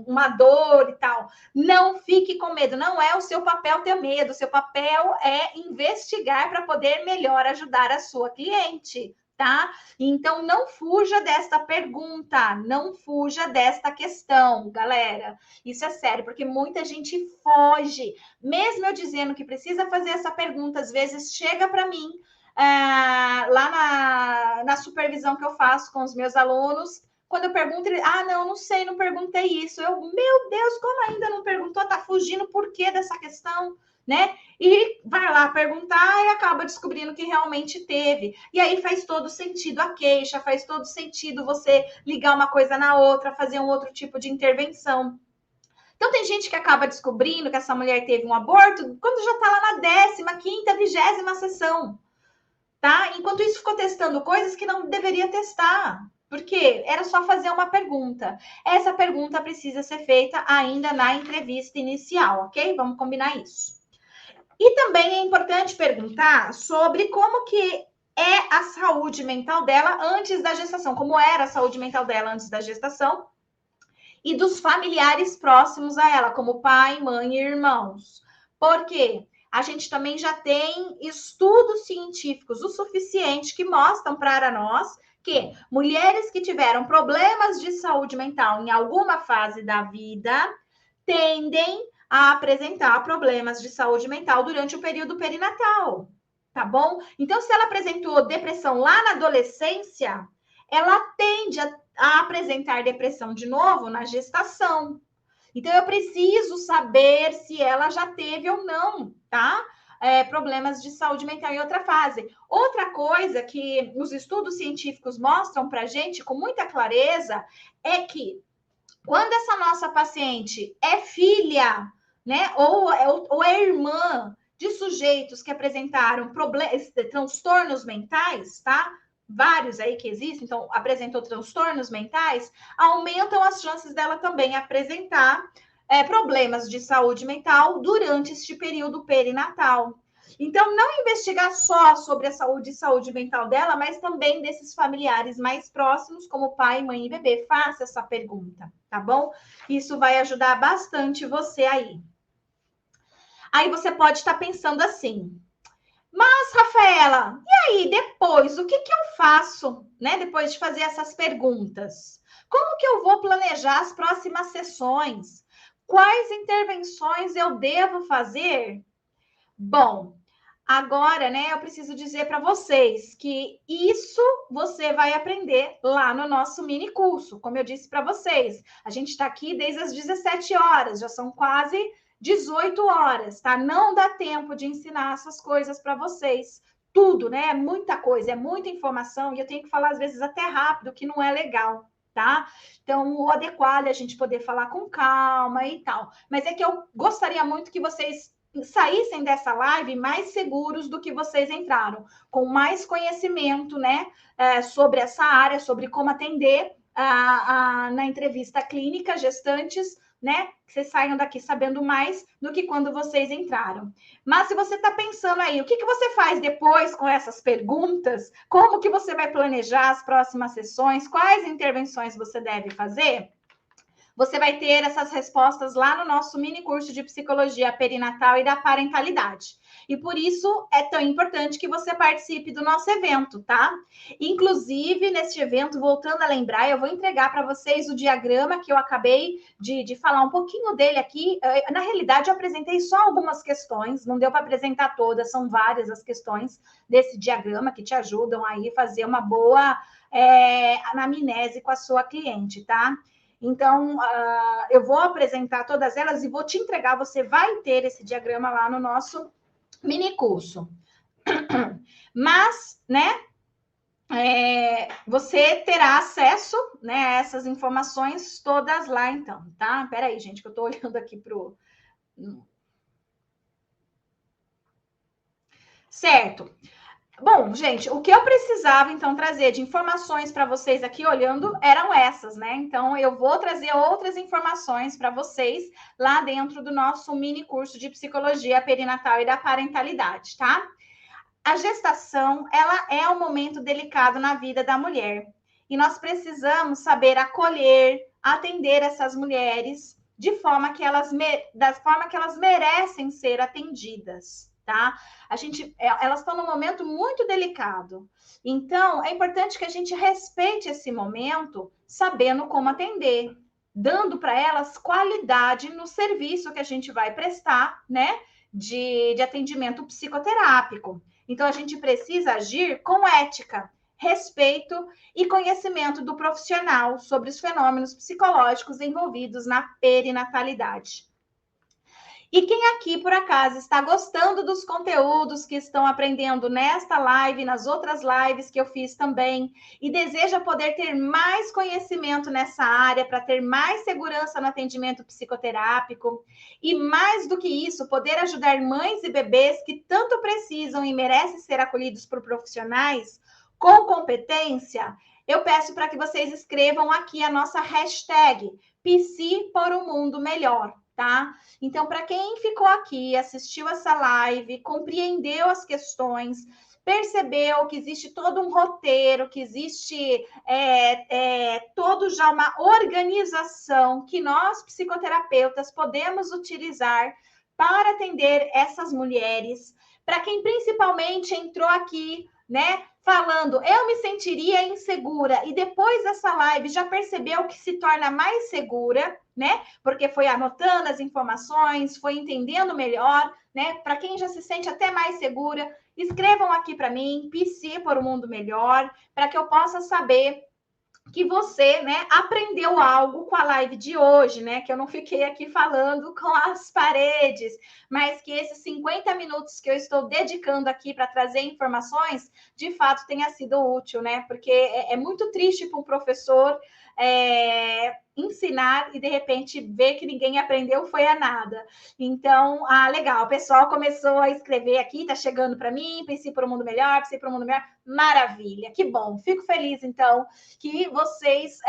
uma dor e tal. Não fique com medo, não é o seu papel ter medo, o seu papel é investigar para poder melhor ajudar a sua cliente, tá? Então, não fuja desta pergunta, não fuja desta questão, galera. Isso é sério, porque muita gente foge. Mesmo eu dizendo que precisa fazer essa pergunta, às vezes chega para mim, lá na supervisão que eu faço com os meus alunos, quando eu pergunto, ele, não sei, não perguntei isso. Eu, meu Deus, como ainda não perguntou? Tá fugindo por quê dessa questão? Né? E vai lá perguntar e acaba descobrindo que realmente teve. E aí faz todo sentido a queixa, faz todo sentido você ligar uma coisa na outra, fazer um outro tipo de intervenção. Então, tem gente que acaba descobrindo que essa mulher teve um aborto quando já está lá na 15ª, 20ª sessão, tá? Enquanto isso, ficou testando coisas que não deveria testar. Porque era só fazer uma pergunta. Essa pergunta precisa ser feita ainda na entrevista inicial, ok? Vamos combinar isso. E também é importante perguntar sobre como que é a saúde mental dela antes da gestação, como era a saúde mental dela antes da gestação, e dos familiares próximos a ela, como pai, mãe e irmãos. Por quê? A gente também já tem estudos científicos o suficiente que mostram para nós que mulheres que tiveram problemas de saúde mental em alguma fase da vida tendem a apresentar problemas de saúde mental durante o período perinatal, tá bom? Então, se ela apresentou depressão lá na adolescência, ela tende a apresentar depressão de novo na gestação. Então, eu preciso saber se ela já teve ou não, tá? Problemas de saúde mental em outra fase. Outra coisa que os estudos científicos mostram para a gente com muita clareza é que quando essa nossa paciente é filha, né, ou é irmã de sujeitos que apresentaram transtornos mentais, tá? Vários aí que existem, então apresentou transtornos mentais, aumentam as chances dela também apresentar problemas de saúde mental durante este período perinatal. Então, não investigar só sobre a saúde mental dela, mas também desses familiares mais próximos, como pai, mãe e bebê. Faça essa pergunta, tá bom? Isso vai ajudar bastante você aí. Aí você pode estar pensando assim, mas, Rafaela, e aí, depois, o que eu faço, né? Depois de fazer essas perguntas? Como que eu vou planejar as próximas sessões? Quais intervenções eu devo fazer? Bom, agora, né, eu preciso dizer para vocês que isso você vai aprender lá no nosso mini curso. Como eu disse para vocês, a gente está aqui desde as 17 horas, já são quase 18 horas, tá? Não dá tempo de ensinar essas coisas para vocês. Tudo, né? É muita coisa, é muita informação e eu tenho que falar às vezes até rápido, que não é legal, tá? Então, o adequado é a gente poder falar com calma e tal. Mas é que eu gostaria muito que vocês saíssem dessa live mais seguros do que vocês entraram, com mais conhecimento, né, sobre essa área, sobre como atender na entrevista clínica gestantes, né, que vocês saiam daqui sabendo mais do que quando vocês entraram. Mas se você está pensando aí, o que você faz depois com essas perguntas? Como que você vai planejar as próximas sessões? Quais intervenções você deve fazer? Você vai ter essas respostas lá no nosso mini curso de psicologia perinatal e da parentalidade. E por isso é tão importante que você participe do nosso evento, tá? Inclusive, neste evento, voltando a lembrar, eu vou entregar para vocês o diagrama que eu acabei de falar um pouquinho dele aqui. Na realidade, eu apresentei só algumas questões, não deu para apresentar todas, são várias as questões desse diagrama que te ajudam aí a fazer uma boa anamnese com a sua cliente, tá? Então, eu vou apresentar todas elas e vou te entregar. Você vai ter esse diagrama lá no nosso mini curso. Mas, né, você terá acesso, né, a essas informações todas lá, então, tá? Peraí, gente, que eu tô olhando aqui pro... Certo. Bom, gente, o que eu precisava, então, trazer de informações para vocês aqui olhando eram essas, né? Então, eu vou trazer outras informações para vocês lá dentro do nosso mini curso de psicologia perinatal e da parentalidade, tá? A gestação, ela é um momento delicado na vida da mulher. E nós precisamos saber acolher, atender essas mulheres da forma que elas merecem ser atendidas, tá? Elas estão num momento muito delicado. Então, é importante que a gente respeite esse momento, sabendo como atender, dando para elas qualidade no serviço que a gente vai prestar, né? De atendimento psicoterápico. Então, a gente precisa agir com ética, respeito e conhecimento do profissional sobre os fenômenos psicológicos envolvidos na perinatalidade. E quem aqui, por acaso, está gostando dos conteúdos que estão aprendendo nesta live, nas outras lives que eu fiz também, e deseja poder ter mais conhecimento nessa área, para ter mais segurança no atendimento psicoterápico, e mais do que isso, poder ajudar mães e bebês que tanto precisam e merecem ser acolhidos por profissionais com competência, eu peço para que vocês escrevam aqui a nossa hashtag Psi por um Mundo Melhor. Tá? Então, para quem ficou aqui, assistiu essa live, compreendeu as questões, percebeu que existe todo um roteiro, que existe todo já uma organização que nós, psicoterapeutas, podemos utilizar para atender essas mulheres, para quem principalmente entrou aqui, né, falando, eu me sentiria insegura, e depois dessa live já percebeu que se torna mais segura, né? Porque foi anotando as informações, foi entendendo melhor, né? Para quem já se sente até mais segura, escrevam aqui para mim, PC por um mundo melhor, para que eu possa saber que você, né, aprendeu algo com a live de hoje, né? Que eu não fiquei aqui falando com as paredes, mas que esses 50 minutos que eu estou dedicando aqui para trazer informações, de fato tenha sido útil, né? Porque é muito triste para um professor ensinar e de repente ver que ninguém aprendeu foi a nada. Então, legal, o pessoal começou a escrever aqui, tá chegando para mim, pensei para o mundo melhor, pensei para o mundo melhor. Maravilha, que bom. Fico feliz, então, que vocês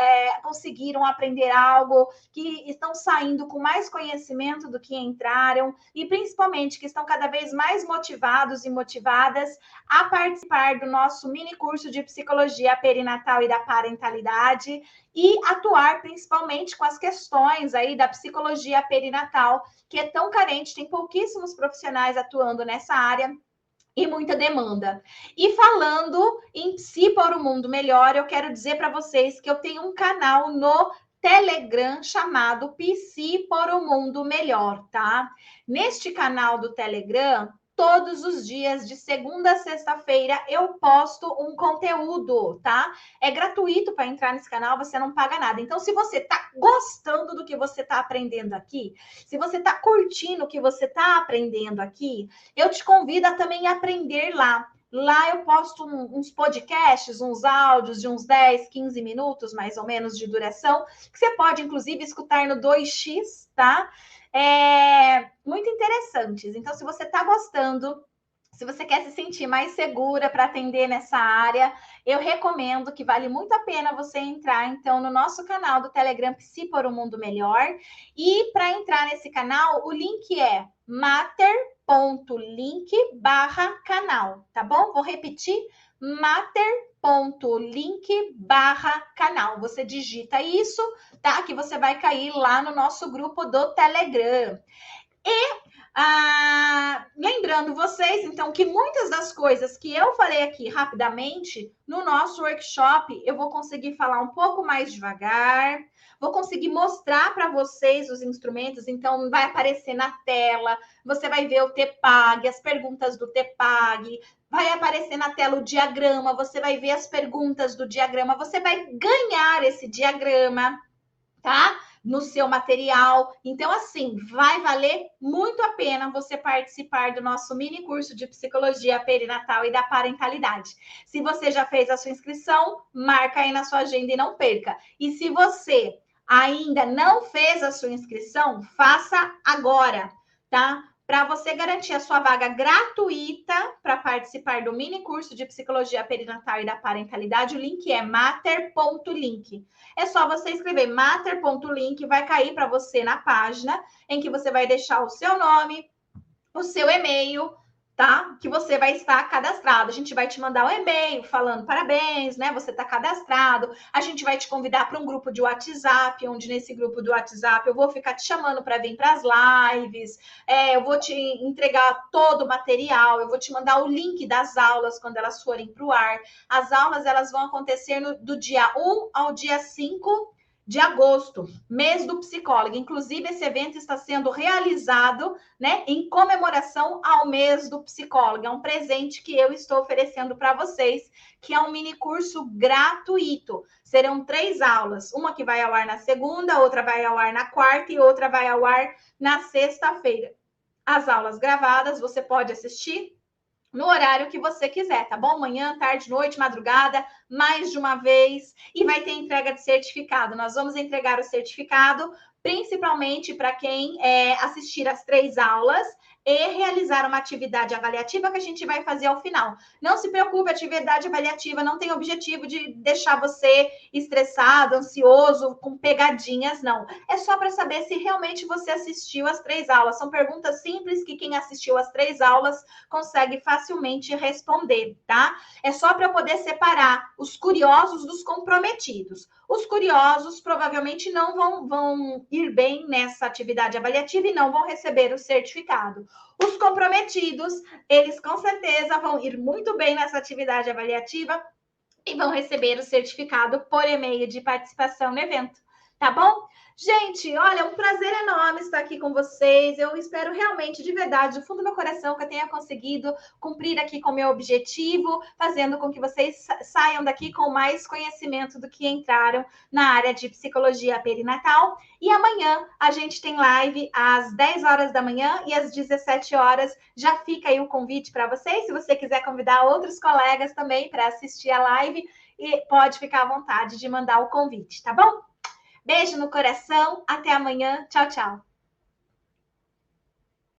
conseguiram aprender algo, que estão saindo com mais conhecimento do que entraram e, principalmente, que estão cada vez mais motivados e motivadas a participar do nosso mini curso de Psicologia Perinatal e da Parentalidade e atuar, principalmente, com as questões aí da psicologia perinatal, que é tão carente, tem pouquíssimos profissionais atuando nessa área, e muita demanda. E falando em Si por um Mundo Melhor, eu quero dizer para vocês que eu tenho um canal no Telegram chamado PC por um Mundo Melhor, tá? Neste canal do Telegram, todos os dias, de segunda a sexta-feira, eu posto um conteúdo, tá? É gratuito para entrar nesse canal, você não paga nada. Então, se você tá gostando do que você tá aprendendo aqui, se você tá curtindo o que você tá aprendendo aqui, eu te convido a também aprender lá. Lá eu posto uns podcasts, uns áudios de uns 10, 15 minutos, mais ou menos, de duração, que você pode, inclusive, escutar no 2x, tá? Muito interessantes. Então, se você está gostando, se você quer se sentir mais segura para atender nessa área, eu recomendo, que vale muito a pena você entrar, então, no nosso canal do Telegram Psi por um Mundo Melhor. E para entrar nesse canal, o link é mater.link/canal, tá bom? Vou repetir, mater.link/canal. Você digita isso, tá? Que você vai cair lá no nosso grupo do Telegram. E lembrando vocês, então, que muitas das coisas que eu falei aqui rapidamente, no nosso workshop, eu vou conseguir falar um pouco mais devagar, vou conseguir mostrar para vocês os instrumentos, então vai aparecer na tela, você vai ver o TPAG, as perguntas do TPAG, vai aparecer na tela o diagrama, você vai ver as perguntas do diagrama, você vai ganhar esse diagrama, tá? No seu material. Então, assim, vai valer muito a pena você participar do nosso mini curso de Psicologia Perinatal e da Parentalidade. Se você já fez a sua inscrição, marca aí na sua agenda e não perca. E se você ainda não fez a sua inscrição, faça agora, tá? Para você garantir a sua vaga gratuita para participar do mini curso de Psicologia Perinatal e da Parentalidade, o link é mater.link. É só você escrever mater.link, vai cair para você na página em que você vai deixar o seu nome, o seu e-mail, tá? Que você vai estar cadastrado. A gente vai te mandar um e-mail falando parabéns, né? Você está cadastrado. A gente vai te convidar para um grupo de WhatsApp, onde nesse grupo do WhatsApp eu vou ficar te chamando para vir para as lives. Eu vou te entregar todo o material, eu vou te mandar o link das aulas quando elas forem para o ar. As aulas elas vão acontecer do dia 1 ao dia 5 de agosto, mês do psicólogo. Inclusive, esse evento está sendo realizado, né, em comemoração ao mês do psicólogo. É um presente que eu estou oferecendo para vocês, que é um mini curso gratuito. Serão 3 aulas, uma que vai ao ar na segunda, outra vai ao ar na quarta e outra vai ao ar na sexta-feira. As aulas gravadas você pode assistir no horário que você quiser, tá bom? Manhã, tarde, noite, madrugada, mais de uma vez. E vai ter entrega de certificado. Nós vamos entregar o certificado principalmente para quem assistir às 3 aulas e realizar uma atividade avaliativa que a gente vai fazer ao final. Não se preocupe, a atividade avaliativa não tem objetivo de deixar você estressado, ansioso, com pegadinhas, não. É só para saber se realmente você assistiu às 3 aulas. São perguntas simples que quem assistiu às 3 aulas consegue facilmente responder, tá? É só para eu poder separar os curiosos dos comprometidos. Os curiosos provavelmente não vão ir bem nessa atividade avaliativa e não vão receber o certificado. Os comprometidos, eles com certeza vão ir muito bem nessa atividade avaliativa e vão receber o certificado por e-mail de participação no evento, tá bom? Gente, olha, é um prazer enorme estar aqui com vocês. Eu espero realmente, de verdade, do fundo do meu coração, que eu tenha conseguido cumprir aqui com o meu objetivo, fazendo com que vocês saiam daqui com mais conhecimento do que entraram na área de psicologia perinatal. E amanhã a gente tem live às 10 horas da manhã e às 17 horas. Já fica aí o convite para vocês. Se você quiser convidar outros colegas também para assistir a live, e pode ficar à vontade de mandar o convite, tá bom? Beijo no coração, até amanhã. Tchau, tchau.